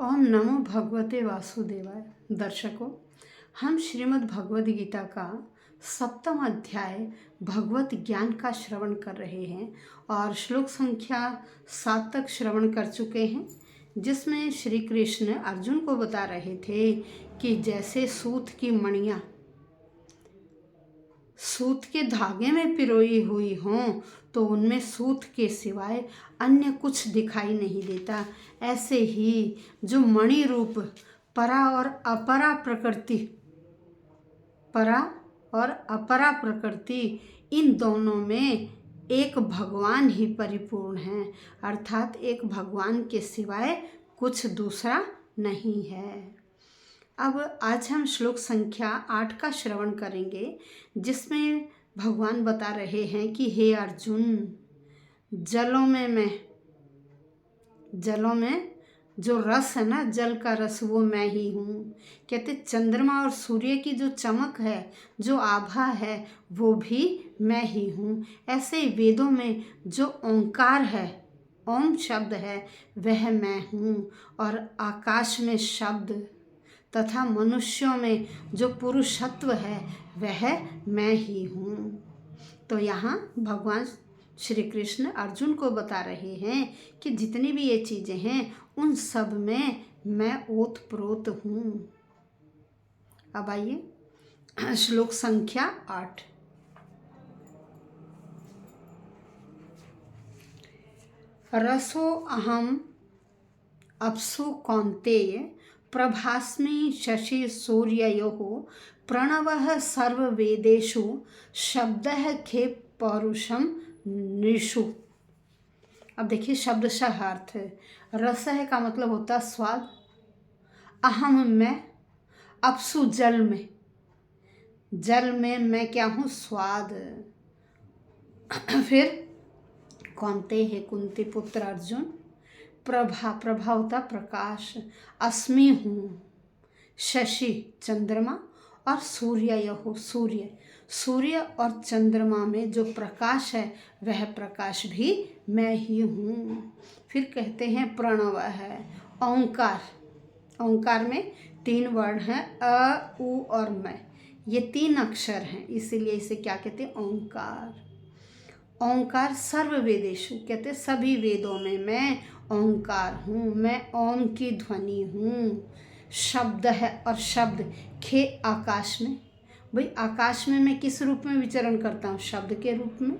ओम नमो भगवते वासुदेवाय। दर्शकों, हम श्रीमद् भगवद गीता का 7वां अध्याय भगवत ज्ञान का श्रवण कर रहे हैं और श्लोक संख्या 7 तक श्रवण कर चुके हैं, जिसमें श्री कृष्ण अर्जुन को बता रहे थे कि जैसे सूत की मणियाँ सूत के धागे में पिरोई हुई हों तो उनमें सूत के सिवाय अन्य कुछ दिखाई नहीं देता, ऐसे ही जो मणि रूप परा और अपरा प्रकृति इन दोनों में एक भगवान ही परिपूर्ण है, अर्थात एक भगवान के सिवाय कुछ दूसरा नहीं है। अब आज हम श्लोक संख्या 8 का श्रवण करेंगे, जिसमें भगवान बता रहे हैं कि हे अर्जुन, जलों में जो रस है ना, जल का रस, वो मैं ही हूँ। कहते चंद्रमा और सूर्य की जो चमक है, जो आभा है, वो भी मैं ही हूँ। ऐसे वेदों में जो ओंकार है, ओम शब्द है, वह मैं हूँ। और आकाश में शब्द तथा मनुष्यों में जो पुरुषत्व है, वह मैं ही हूँ। तो यहाँ भगवान श्री कृष्ण अर्जुन को बता रहे हैं कि जितनी भी ये चीज़ें हैं, उन सब में मैं ओतप्रोत हूँ। अब आइए श्लोक संख्या 8। रसो अहम अप्सु कौन्तेय प्रभास्मि शशि सूर्ययोः प्रणवः सर्ववेदेषु शब्दः खे पौरुषम नृषु। अब देखिए शब्दशः अर्थ है। रस है का मतलब होता स्वाद, अहम मैं, अप्सु जल में मैं क्या हूँ, स्वाद। फिर कौन्ते है कुंती पुत्र अर्जुन, प्रभा होता प्रकाश, अस्मि हूँ, शशि चंद्रमा, और सूर्य और चंद्रमा में जो प्रकाश है, वह प्रकाश भी मैं ही हूँ। फिर कहते हैं प्रणव है ओंकार में 3 वर्ण हैं, अ उ और मैं, ये 3 अक्षर हैं, इसीलिए इसे क्या कहते हैं, ओंकार। ओंकार सर्व वेदेषु, कहते सभी वेदों में मैं ओंकार हूँ, मैं ओम की ध्वनि हूँ। शब्द है, और शब्द खे आकाश में, भाई आकाश में मैं किस रूप में विचरण करता हूँ, शब्द के रूप में।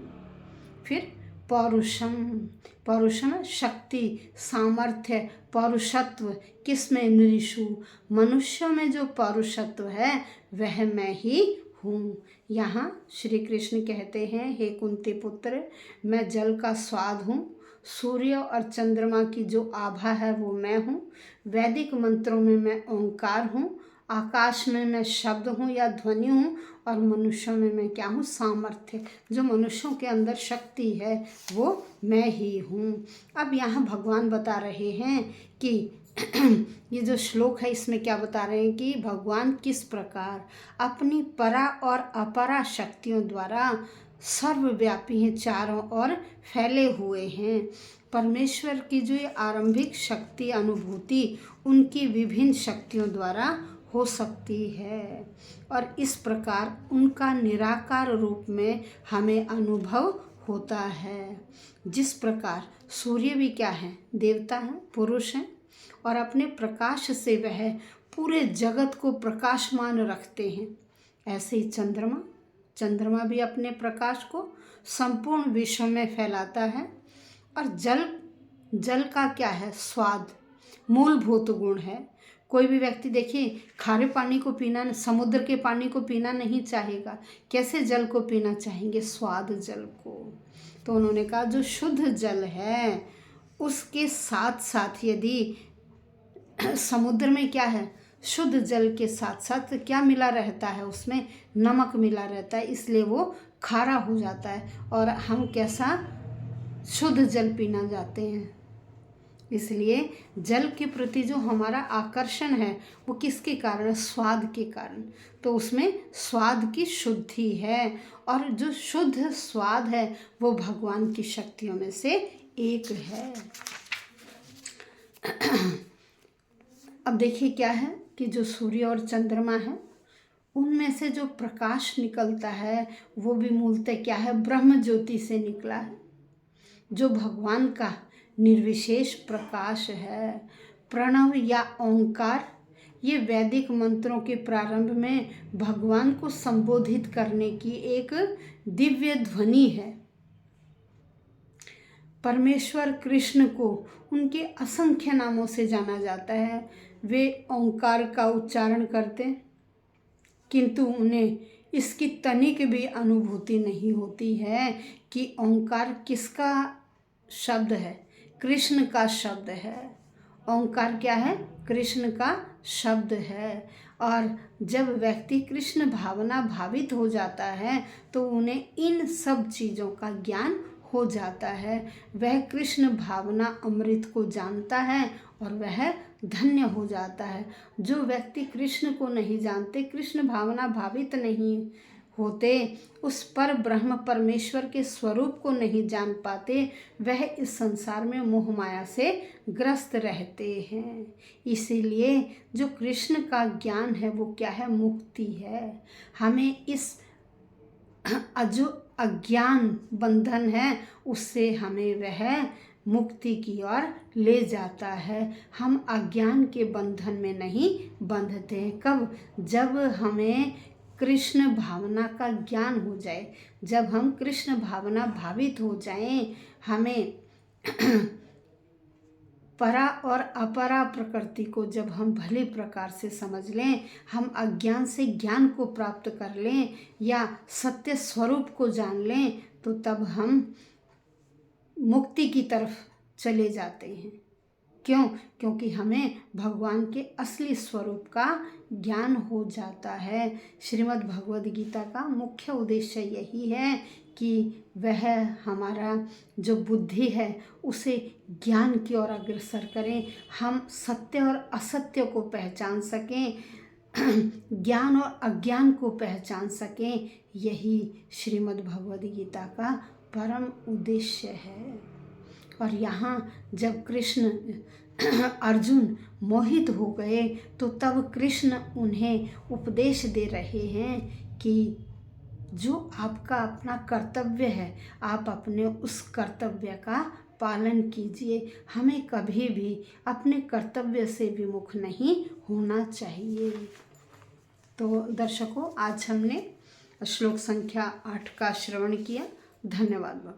फिर पौरुषम शक्ति, सामर्थ्य, पौरुषत्व, किसमें, नृषु, मनुष्यों में जो पौरुषत्व है, वह मैं ही हूँ। यहाँ श्री कृष्ण कहते हैं, हे कुंती पुत्र, मैं जल का स्वाद हूँ, सूर्य और चंद्रमा की जो आभा है, वो मैं हूँ। वैदिक मंत्रों में मैं ओंकार हूँ, आकाश में मैं शब्द हूँ या ध्वनि हूँ, और मनुष्यों में मैं क्या हूँ, सामर्थ्य, जो मनुष्यों के अंदर शक्ति है, वो मैं ही हूँ। अब यहाँ भगवान बता रहे हैं कि ये जो श्लोक है, इसमें क्या बता रहे हैं कि भगवान किस प्रकार अपनी परा और अपरा शक्तियों द्वारा सर्वव्यापी हैं, चारों ओर फैले हुए हैं। परमेश्वर की जो ये आरंभिक शक्ति अनुभूति उनकी विभिन्न शक्तियों द्वारा हो सकती है, और इस प्रकार उनका निराकार रूप में हमें अनुभव होता है। जिस प्रकार सूर्य भी क्या है, देवता है, पुरुष हैं, और अपने प्रकाश से वह पूरे जगत को प्रकाशमान रखते हैं, ऐसे ही चंद्रमा भी अपने प्रकाश को संपूर्ण विश्व में फैलाता है। और जल का क्या है, स्वाद, मूलभूत गुण है। कोई भी व्यक्ति देखिए खारे पानी को पीना, समुद्र के पानी को पीना नहीं चाहेगा, कैसे जल को पीना चाहेंगे, स्वाद जल को। तो उन्होंने कहा जो शुद्ध जल है, उसके साथ साथ यदि समुद्र में क्या है, शुद्ध जल के साथ साथ क्या मिला रहता है, उसमें नमक मिला रहता है, इसलिए वो खारा हो जाता है, और हम कैसा शुद्ध जल पीना चाहते हैं। इसलिए जल के प्रति जो हमारा आकर्षण है, वो किसके कारण, स्वाद के कारण। तो उसमें स्वाद की शुद्धि है, और जो शुद्ध स्वाद है, वो भगवान की शक्तियों में से एक है। अब देखिए क्या है कि जो सूर्य और चंद्रमा है उनमें से जो प्रकाश निकलता है वो भी मूलतः क्या है, ब्रह्म ज्योति से निकला है, जो भगवान का निर्विशेष प्रकाश है। प्रणव या ओंकार ये वैदिक मंत्रों के प्रारंभ में भगवान को संबोधित करने की एक दिव्य ध्वनि है। परमेश्वर कृष्ण को उनके असंख्य नामों से जाना जाता है। वे ओंकार का उच्चारण करते किंतु उन्हें इसकी तनिक भी अनुभूति नहीं होती है कि ओंकार किसका शब्द है, कृष्ण का शब्द है। ओंकार क्या है, कृष्ण का शब्द है। और जब व्यक्ति कृष्ण भावना भावित हो जाता है तो उन्हें इन सब चीज़ों का ज्ञान हो जाता है। वह कृष्ण भावना अमृत को जानता है और वह धन्य हो जाता है। जो व्यक्ति कृष्ण को नहीं जानते, कृष्ण भावना भावित नहीं होते, उस पर ब्रह्म परमेश्वर के स्वरूप को नहीं जान पाते, वह इस संसार में मोह माया से ग्रस्त रहते हैं। इसीलिए जो कृष्ण का ज्ञान है वो क्या है, मुक्ति है। हमें इस जो अज्ञान बंधन है उससे हमें वह मुक्ति की ओर ले जाता है। हम अज्ञान के बंधन में नहीं बंधते हैं। कब, जब हमें कृष्ण भावना का ज्ञान हो जाए, जब हम कृष्ण भावना भावित हो जाएं, हमें परा और अपरा प्रकृति को जब हम भली प्रकार से समझ लें, हम अज्ञान से ज्ञान को प्राप्त कर लें या सत्य स्वरूप को जान लें, तो तब हम मुक्ति की तरफ चले जाते हैं। क्यों? क्योंकि हमें भगवान के असली स्वरूप का ज्ञान हो जाता है। श्रीमद् भगवद गीता का मुख्य उद्देश्य यही है कि वह हमारा जो बुद्धि है उसे ज्ञान की ओर अग्रसर करें, हम सत्य और असत्य को पहचान सकें, ज्ञान और अज्ञान को पहचान सकें। यही श्रीमद् भगवद गीता का परम उद्देश्य है। और यहाँ जब कृष्ण अर्जुन मोहित हो गए तो तब कृष्ण उन्हें उपदेश दे रहे हैं कि जो आपका अपना कर्तव्य है, आप अपने उस कर्तव्य का पालन कीजिए। हमें कभी भी अपने कर्तव्य से विमुख नहीं होना चाहिए। तो दर्शकों, आज हमने श्लोक संख्या 8 का श्रवण किया। धन्यवाद।